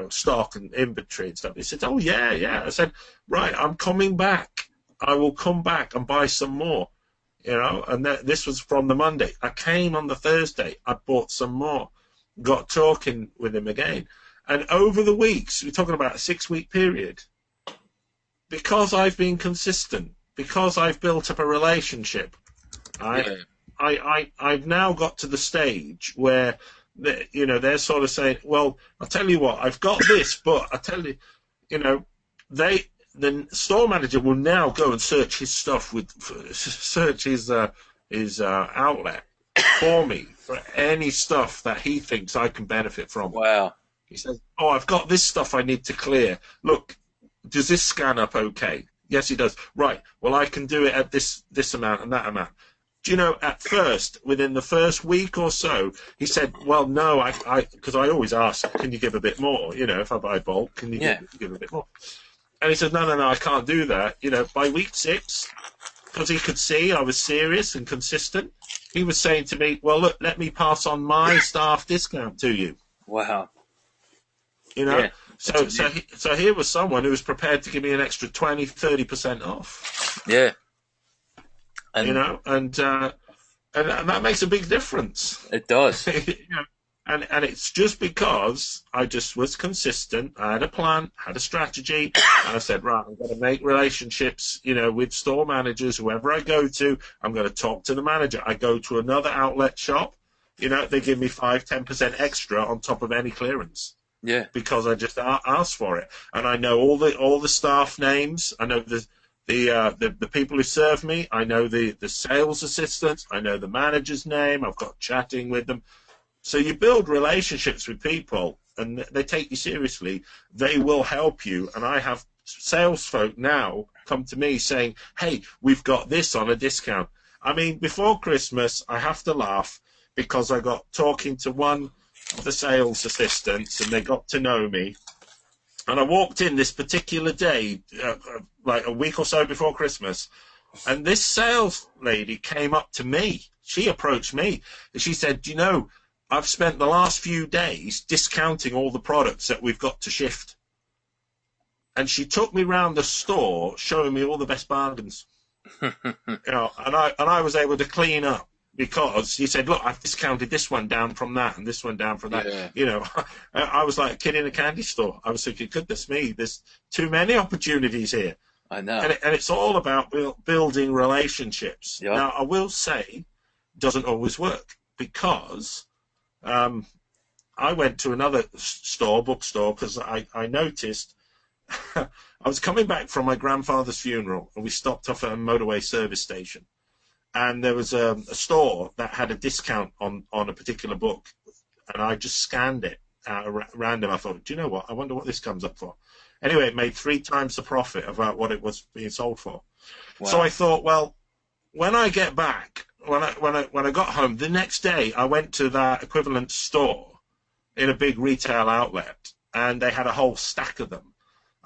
Stock and inventory and stuff. He said, oh, yeah. I said, right, I'm coming back. I will come back and buy some more, and this was from the Monday. I came on the Thursday. I bought some more, got talking with him again. And over the weeks, we're talking about a 6-week period, because I've been consistent, because I've built up a relationship, I've now got to the stage where they're sort of saying, well, I'll tell you what, I've got this, but I tell you, the store manager will now go and search his stuff search his outlet for me for any stuff that he thinks I can benefit from. Wow. He says, oh, I've got this stuff I need to clear. Look, does this scan up okay? Yes, it does. Right. Well, I can do it at this amount and that amount. Do you know, at first, within the first week or so, he said, well, no, because I always ask, can you give a bit more? If I buy bulk, can you give a bit more? And he said, no, I can't do that. By week 6, because he could see I was serious and consistent, he was saying to me, well, look, let me pass on my staff discount to you. Wow. So here was someone who was prepared to give me an extra 20, 30% off. Yeah. And that makes a big difference. It does. And it's just because I just was consistent. I had a plan, had a strategy, and I said, right, I'm going to make relationships, with store managers, whoever I go to. I'm going to talk to the manager. I go to another outlet shop, they give me 5-10% extra on top of any clearance. Yeah. because I just asked for it, and I know all the staff names. I know the people who serve me. I know the sales assistants. I know the manager's name. I've got chatting with them. So you build relationships with people, and they take you seriously. They will help you. And I have sales folk now come to me saying, "Hey, we've got this on a discount." I mean, before Christmas, I have to laugh because I got talking to one of the sales assistants, and they got to know me. And I walked in this particular day, like a week or so before Christmas, and this sales lady came up to me. She approached me, and she said, "Do you know, I've spent the last few days discounting all the products that we've got to shift." And she took me round the store, showing me all the best bargains. And I was able to clean up because she said, "Look, I've discounted this one down from that and this one down from that." Yeah. I was like a kid in a candy store. I was thinking, goodness me, there's too many opportunities here. I know. And it's all about building relationships. Yep. Now, I will say, it doesn't always work because I went to another bookstore, because I noticed I was coming back from my grandfather's funeral, and we stopped off at a motorway service station, and there was a store that had a discount on a particular book, and I just scanned it at random. I thought, do you know what? I wonder what this comes up for. Anyway, it made 3 times the profit of what it was being sold for. Wow. So I thought, well, when I get back, when I got home, the next day I went to that equivalent store in a big retail outlet, and they had a whole stack of them.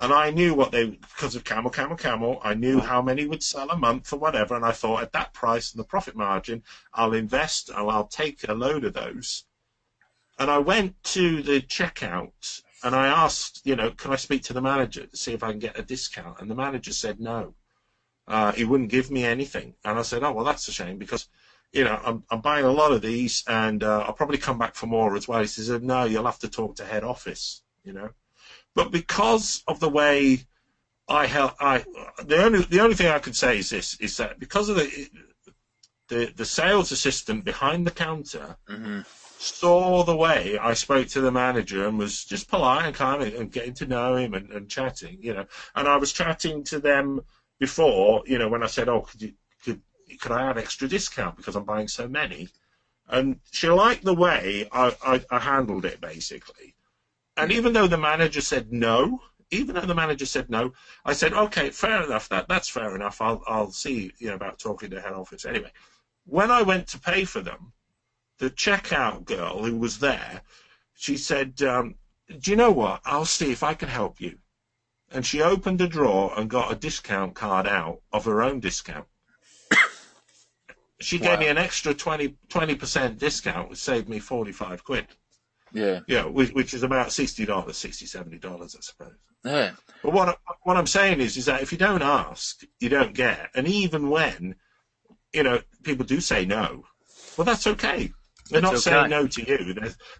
And I knew because of camel, I knew how many would sell a month or whatever, and I thought, at that price and the profit margin, I'll invest and I'll take a load of those. And I went to the checkout and I asked, can I speak to the manager to see if I can get a discount? And the manager said no. He wouldn't give me anything. And I said, oh, well, that's a shame, because I'm buying a lot of these, and I'll probably come back for more as well. He says, no, you'll have to talk to head office, But because of the way the only thing I could say is this, is that because of the sales assistant behind the counter saw the way I spoke to the manager and was just polite and kind and getting to know him and chatting, and I was chatting to them before, when I said, oh, could I have extra discount because I'm buying so many? And she liked the way I handled it, basically. And even though the manager said no, I said, okay, fair enough. That's fair enough. I'll see, about talking to head office. Anyway, when I went to pay for them, the checkout girl who was there, she said, do you know what? I'll see if I can help you. And she opened a drawer and got a discount card out of her own discount. She gave me an extra 20% discount, which saved me 45 quid. Yeah. Yeah, which is about $60, $70, I suppose. Yeah. But what I'm saying is that if you don't ask, you don't get. And even when, people do say no, well, that's okay. They're not saying no to you.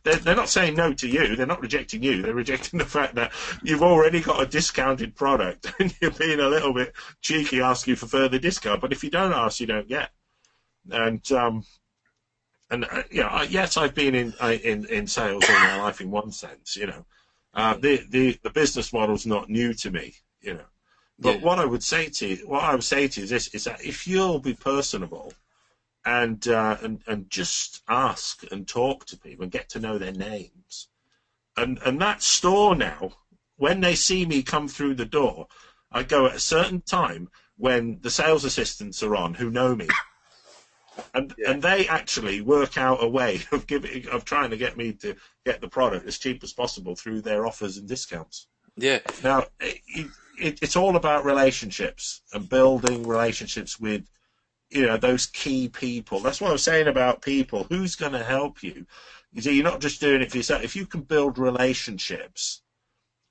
They're not saying no to you. They're not rejecting you. They're rejecting the fact that you've already got a discounted product and you're being a little bit cheeky asking for further discount. But if you don't ask, you don't get. And yes, I've been in sales all my life in one sense. The business model's not new to me. But what I would say to you is this: is that if you'll be personable and just ask and talk to people and get to know their names, and that store now, when they see me come through the door, I go at a certain time when the sales assistants are on who know me. And they actually work out a way of trying to get me to get the product as cheap as possible through their offers and discounts. Yeah. Now, it's all about relationships and building relationships with, those key people. That's what I'm saying about people. Who's going to help you? You see, you're not just doing it for yourself. If you can build relationships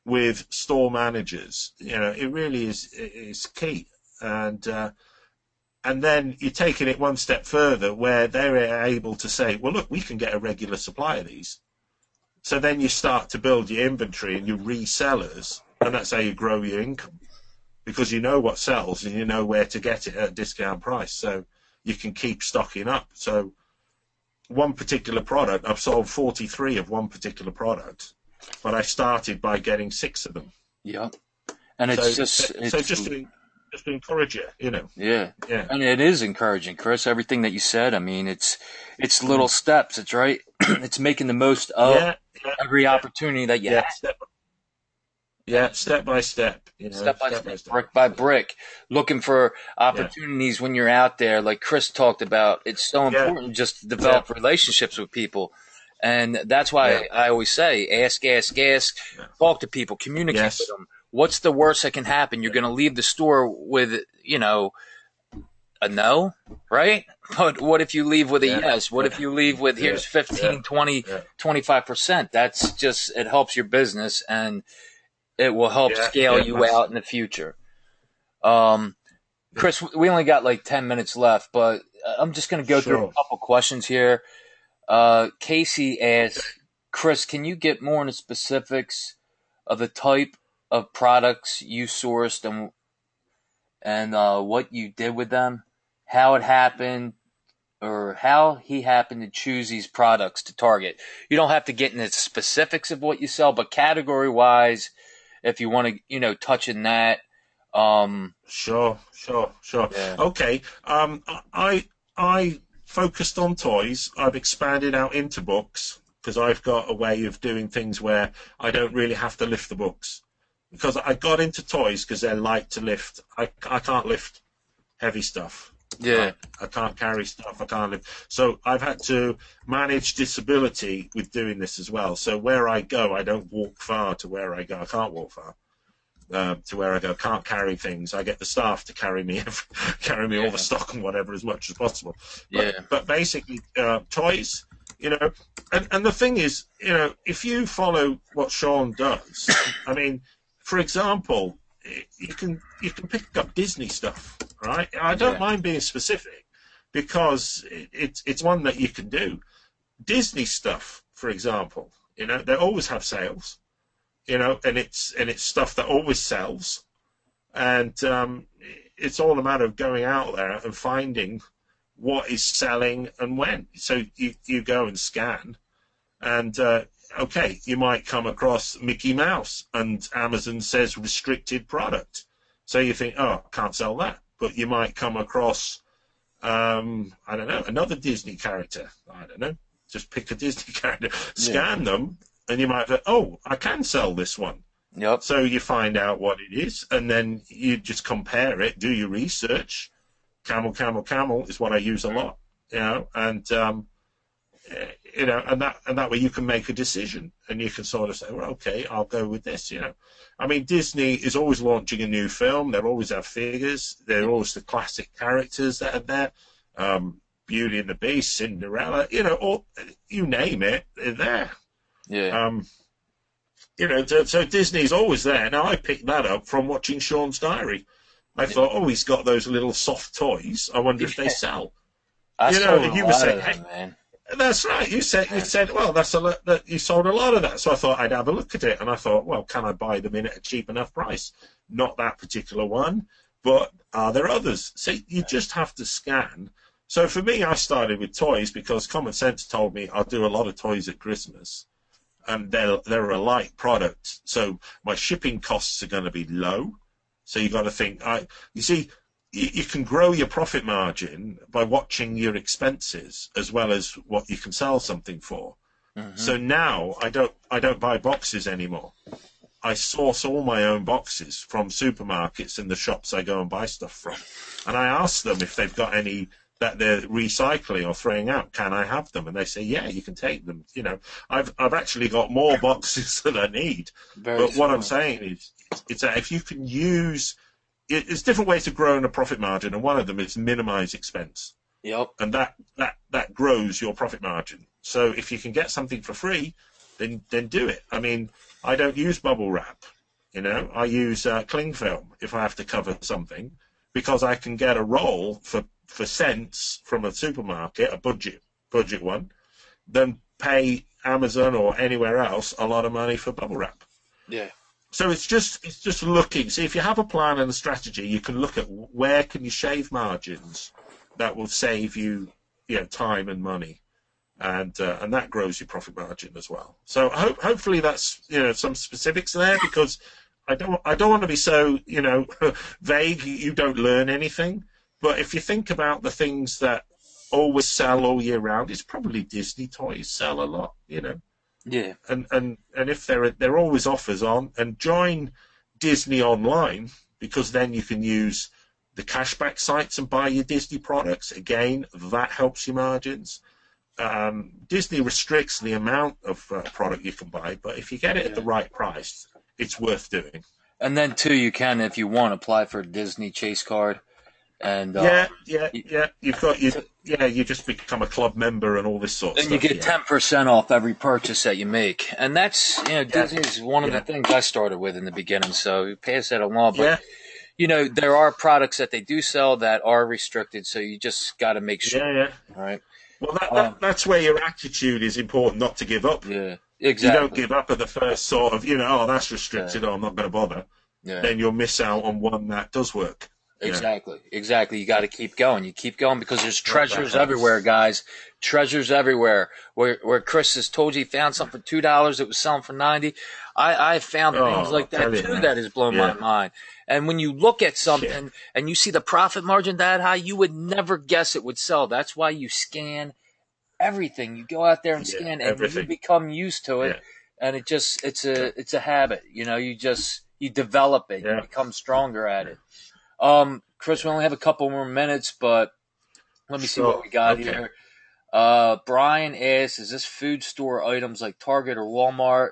with store managers, it really is key. And then you're taking it one step further where they're able to say, well, look, we can get a regular supply of these. So then you start to build your inventory and your resellers, and that's how you grow your income, because you know what sells and you know where to get it at a discount price. So you can keep stocking up. So one particular product, I've sold 43 of one particular product, but I started by getting 6 of them. Yep. And it's just to encourage you, you know. Yeah. Yeah. And it is encouraging, Chris, everything that you said. I mean, it's little steps. It's right. It's making the most of every opportunity that you have. Step by step, you know, Step by step, brick by brick, looking for opportunities when you're out there. Like Chris talked about, it's so important just to develop relationships with people. And that's why I always say, ask, talk to people, communicate with them. What's the worst that can happen? You're going to leave the store with, you know, a no, right? But what if you leave with a yes? What if you leave with, here's 15, 20, 25%? That's just, it helps your business, and it will help scale you out in the future. Chris, we only got like 10 minutes left, but I'm just going to go through a couple questions here. Casey asks, Chris, can you get more into specifics of the type of products you sourced and what you did with them, how it happened, or how he happened to choose these products to target? You don't have to get into specifics of what you sell, but category-wise, if you want to, you know, touch in that. Sure. Yeah. Okay. I focused on toys. I've expanded out into books because I've got a way of doing things where I don't really have to lift the books. Because I got into toys because they're light to lift. I can't lift heavy stuff. Yeah. I can't carry stuff. I can't lift. So I've had to manage disability with doing this as well. So where I go, I don't walk far to where I go. I can't walk far to where I go. Can't carry things. I get the staff to carry me all the stock and whatever as much as possible. But basically, toys, you know, and the thing is, you know, if you follow what Sean does, I mean, for example, you can pick up Disney stuff, right? I don't mind being specific because it's one that you can do. Disney stuff, for example, you know, they always have sales, you know, and it's stuff that always sells, and it's all a matter of going out there and finding what is selling and when. So you go and scan, and okay, you might come across Mickey Mouse and Amazon says restricted product. So you think, oh, can't sell that. But you might come across, I don't know, another Disney character. I don't know. Just pick a Disney character, scan them, and you might go, oh, I can sell this one. Yep. So you find out what it is, and then you just compare it, do your research. Camel is what I use a lot, you know, and you know, and that way you can make a decision, and you can sort of say, well, okay, I'll go with this, you know. I mean, Disney is always launching a new film. They'll always have figures. They're always the classic characters that are there. Beauty and the Beast, Cinderella, you know, or you name it, they're there. Yeah. You know, so Disney's always there. Now, I picked that up from watching Sean's Diary. I thought, oh, he's got those little soft toys. I wonder if they sell. You know, and he was saying, hey, man. That's right. You said, well, that you sold a lot of that. So I thought I'd have a look at it, and I thought, well, can I buy them in at a cheap enough price? Not that particular one, but are there others? So you just have to scan. So for me, I started with toys because common sense told me I'll do a lot of toys at Christmas, and they're a light product, so my shipping costs are going to be low. So you got to think. You see. You can grow your profit margin by watching your expenses as well as what you can sell something for. Mm-hmm. So now I don't buy boxes anymore. I source all my own boxes from supermarkets and the shops I go and buy stuff from. And I ask them if they've got any that they're recycling or throwing out. Can I have them? And they say, yeah, you can take them. You know, I've actually got more boxes than I need. But what I'm saying is, it's that if you can use it's different ways to grow in a profit margin, and one of them is minimize expense. Yep. And that grows your profit margin. So if you can get something for free, then do it. I mean, I don't use bubble wrap. You know, I use cling film if I have to cover something, because I can get a roll for cents from a supermarket, a budget one, then pay Amazon or anywhere else a lot of money for bubble wrap. Yeah. So it's just looking. See, if you have a plan and a strategy, you can look at where can you shave margins that will save you, you know, time and money. and that grows your profit margin as well. So hopefully that's some specifics there, because I don't want to be so vague. You don't learn anything, but if you think about the things that always sell all year round, it's probably Disney toys sell a lot, Yeah. and if there are always offers on, and join Disney online, because then you can use the cashback sites and buy your Disney products. Again, that helps your margins. Disney restricts the amount of product you can buy, but if you get it at the right price, it's worth doing. And then too, you can, if you want, apply for a Disney Chase card, and you just become a club member and all this sort of and stuff. you get 10% off every purchase that you make. And that's Disney is one of the things I started with in the beginning. So you pass that along, but there are products that they do sell that are restricted, so you just got to make sure. Yeah. All right. Well, that's where your attitude is important, not to give up. Yeah, exactly. You don't give up at the first sort of, that's restricted, I'm not going to bother. Yeah. Then you'll miss out on one that does work. Exactly. You got to keep going. You keep going because there's treasures everywhere, guys. Treasures everywhere. Where Chris has told you he found something for $2 that was selling for $90. I found things like that too that has blown my mind. And when you look at something and you see the profit margin that high, you would never guess it would sell. That's why you scan everything. You go out there and scan, and everything. you become used to it. And it's a habit. You develop it. You become stronger at it. Chris, we only have a couple more minutes, but let me see what we got here. Brian asks, is this food store items like Target or Walmart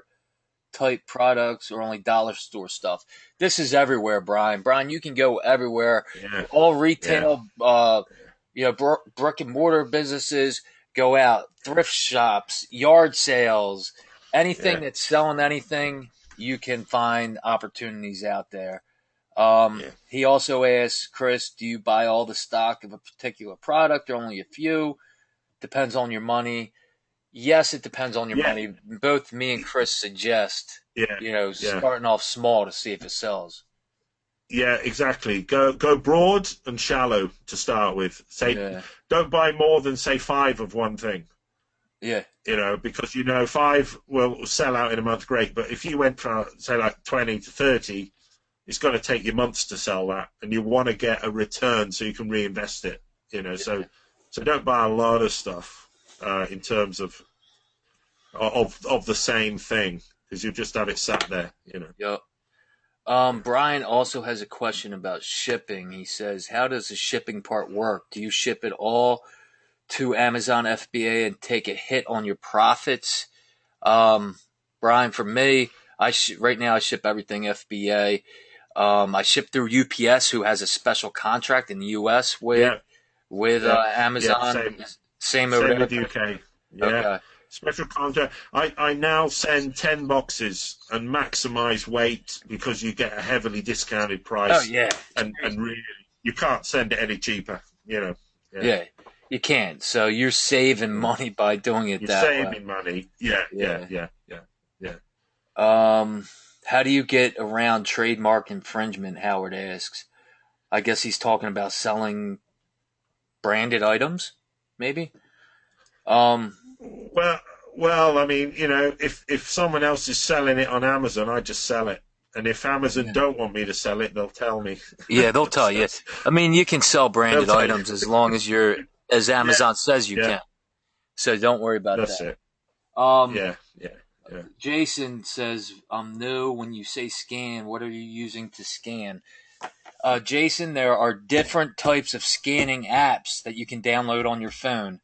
type products, or only dollar store stuff? This is everywhere, Brian. Brian, you can go everywhere. All retail, brick and mortar businesses, go out, thrift shops, yard sales, anything that's selling anything, you can find opportunities out there. He also asks, Chris, do you buy all the stock of a particular product or only a few? Depends on your money. Yes, it depends on your money. Both me and Chris suggest, starting off small to see if it sells. Yeah, exactly. Go broad and shallow to start with. Don't buy more than, say, 5 of one thing. Yeah. Because 5 will sell out in a month, great. But if you went for, say, like 20 to 30, it's going to take you months to sell that, and you want to get a return so you can reinvest it. So don't buy a lot of stuff in terms of the same thing, because you just have it sat there. Yep. Brian also has a question about shipping. He says, how does the shipping part work? Do you ship it all to Amazon FBA and take a hit on your profits? Brian, for me, right now I ship everything FBA. I ship through UPS, who has a special contract in the U.S. with Amazon. Same over with UK. Okay. Special contract. I now send 10 boxes and maximize weight, because you get a heavily discounted price. Oh, yeah. And really, you can't send it any cheaper, Yeah, you can't. So you're saving money by doing it that way. You're saving money. Yeah. How do you get around trademark infringement? Howard asks. I guess he's talking about selling branded items, maybe. Well, I mean, if someone else is selling it on Amazon, I just sell it. And if Amazon don't want me to sell it, they'll tell me. Yeah, they'll tell you. I mean, you can sell branded items as long as as Amazon says you can. So don't worry about that. That's it. Yeah. Jason says, I'm new. When you say scan, what are you using to scan? Jason, there are different types of scanning apps that you can download on your phone.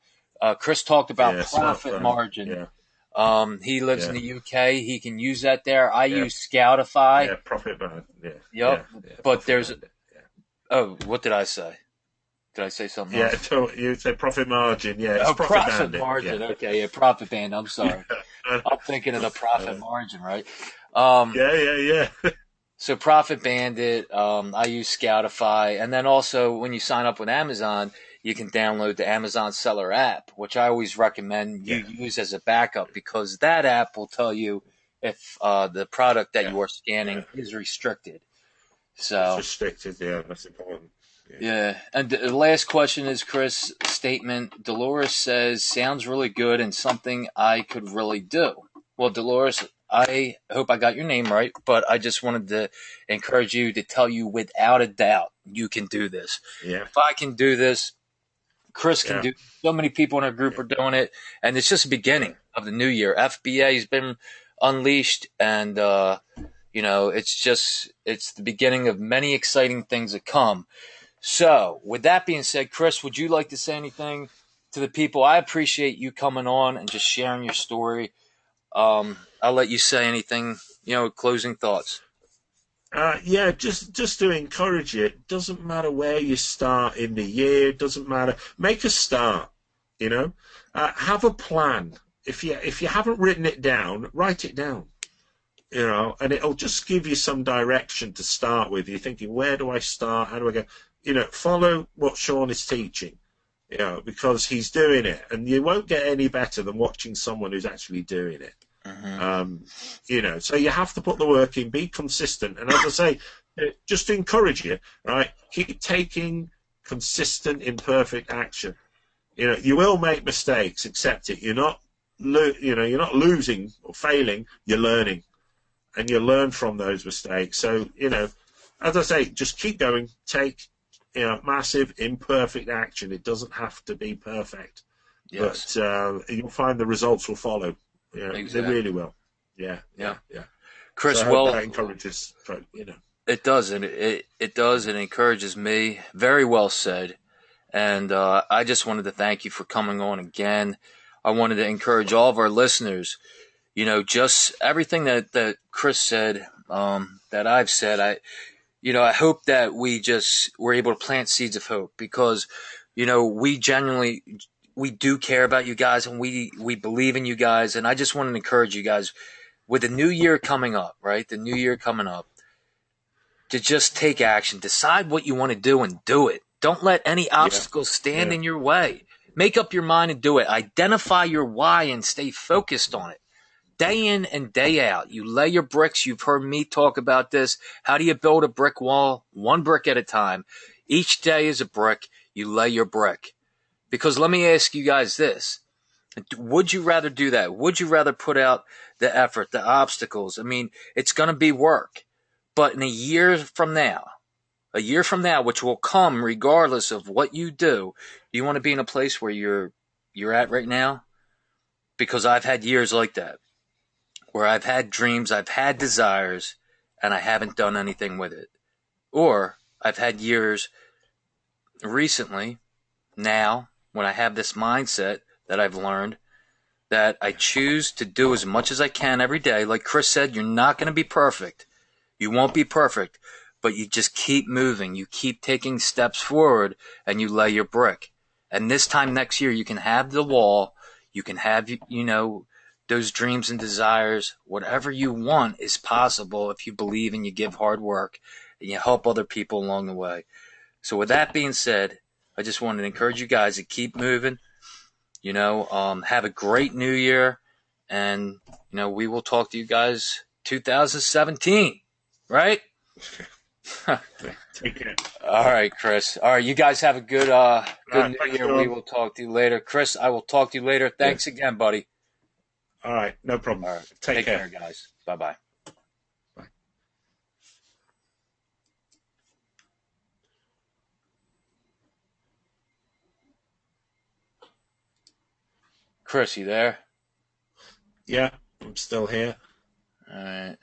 Chris talked about profit margin. Yeah. He lives in the UK. He can use that there. I use Scoutify. Yeah, profit margin. Yep. Yeah, but there's... Oh, what did I say? Did I say something else? Yeah, you said profit margin. Yeah, it's profit margin. Yeah. Okay, Profit band. I'm sorry. I'm thinking of the profit margin, right? Yeah. So Profit Bandit, I use Scoutify, and then also when you sign up with Amazon, you can download the Amazon Seller app, which I always recommend you use as a backup, because that app will tell you if the product that you are scanning is restricted. So it's restricted, that's important. Yeah. And the last question is Chris' statement. Dolores says, sounds really good and something I could really do. Well, Dolores, I hope I got your name right, but I just wanted to encourage you to tell you without a doubt you can do this. Yeah. If I can do this, Chris can Yeah. do. So many people in our group are doing it, and it's just the beginning of the new year. FBA has been unleashed, and it's the beginning of many exciting things to come. So, with that being said, Chris, would you like to say anything to the people? I appreciate you coming on and just sharing your story. I'll let you say anything. Closing thoughts. Yeah, just to encourage you. It doesn't matter where you start in the year. It doesn't matter. Make a start. Have a plan. If you haven't written it down, write it down. And it'll just give you some direction to start with. You're thinking, where do I start? How do I go? Follow what Sean is teaching. Because he's doing it, and you won't get any better than watching someone who's actually doing it. So you have to put the work in, be consistent, and as I say, just to encourage you, right? Keep taking consistent, imperfect action. You will make mistakes. Accept it. You're not losing or failing. You're learning, and you learn from those mistakes. So as I say, just keep going. Take massive, imperfect action. It doesn't have to be perfect, Yes. but you'll find the results will follow. Exactly. They really will. Yeah. Chris, so I hope that encourages. It does, and it does. It encourages me. Very well said. And I just wanted to thank you for coming on again. I wanted to encourage all of our listeners. Just everything that Chris said, that I've said. I hope that we just were able to plant seeds of hope because, we genuinely. We do care about you guys, and we believe in you guys. And I just want to encourage you guys with the new year coming up, right? The new year coming up, to just take action. Decide what you want to do and do it. Don't let any obstacles stand in your way. Make up your mind and do it. Identify your why and stay focused on it. Day in and day out, you lay your bricks. You've heard me talk about this. How do you build a brick wall? One brick at a time. Each day is a brick. You lay your brick. Because let me ask you guys this. Would you rather do that? Would you rather put out the effort, the obstacles? I mean, it's going to be work. But in a year from now, which will come regardless of what you do you want to be in a place where you're at right now? Because I've had years like that, where I've had dreams, I've had desires, and I haven't done anything with it. Or I've had years recently, now, when I have this mindset that I've learned, that I choose to do as much as I can every day. Like Chris said, you're not going to be perfect. You won't be perfect, but you just keep moving. You keep taking steps forward, and you lay your brick. And this time next year, you can have the wall. You can have, those dreams and desires. Whatever you want is possible if you believe and you give hard work and you help other people along the way. So with that being said, I just wanted to encourage you guys to keep moving. Have a great new year, and we will talk to you guys 2017, right? Take care. All right, Chris. All right, you guys have a good new year. Sean. We will talk to you later. Chris, I will talk to you later. Thanks again, buddy. All right, no problem. All right, Take care, guys. Bye-bye. Bye. Chris, you there? Yeah, I'm still here. All right.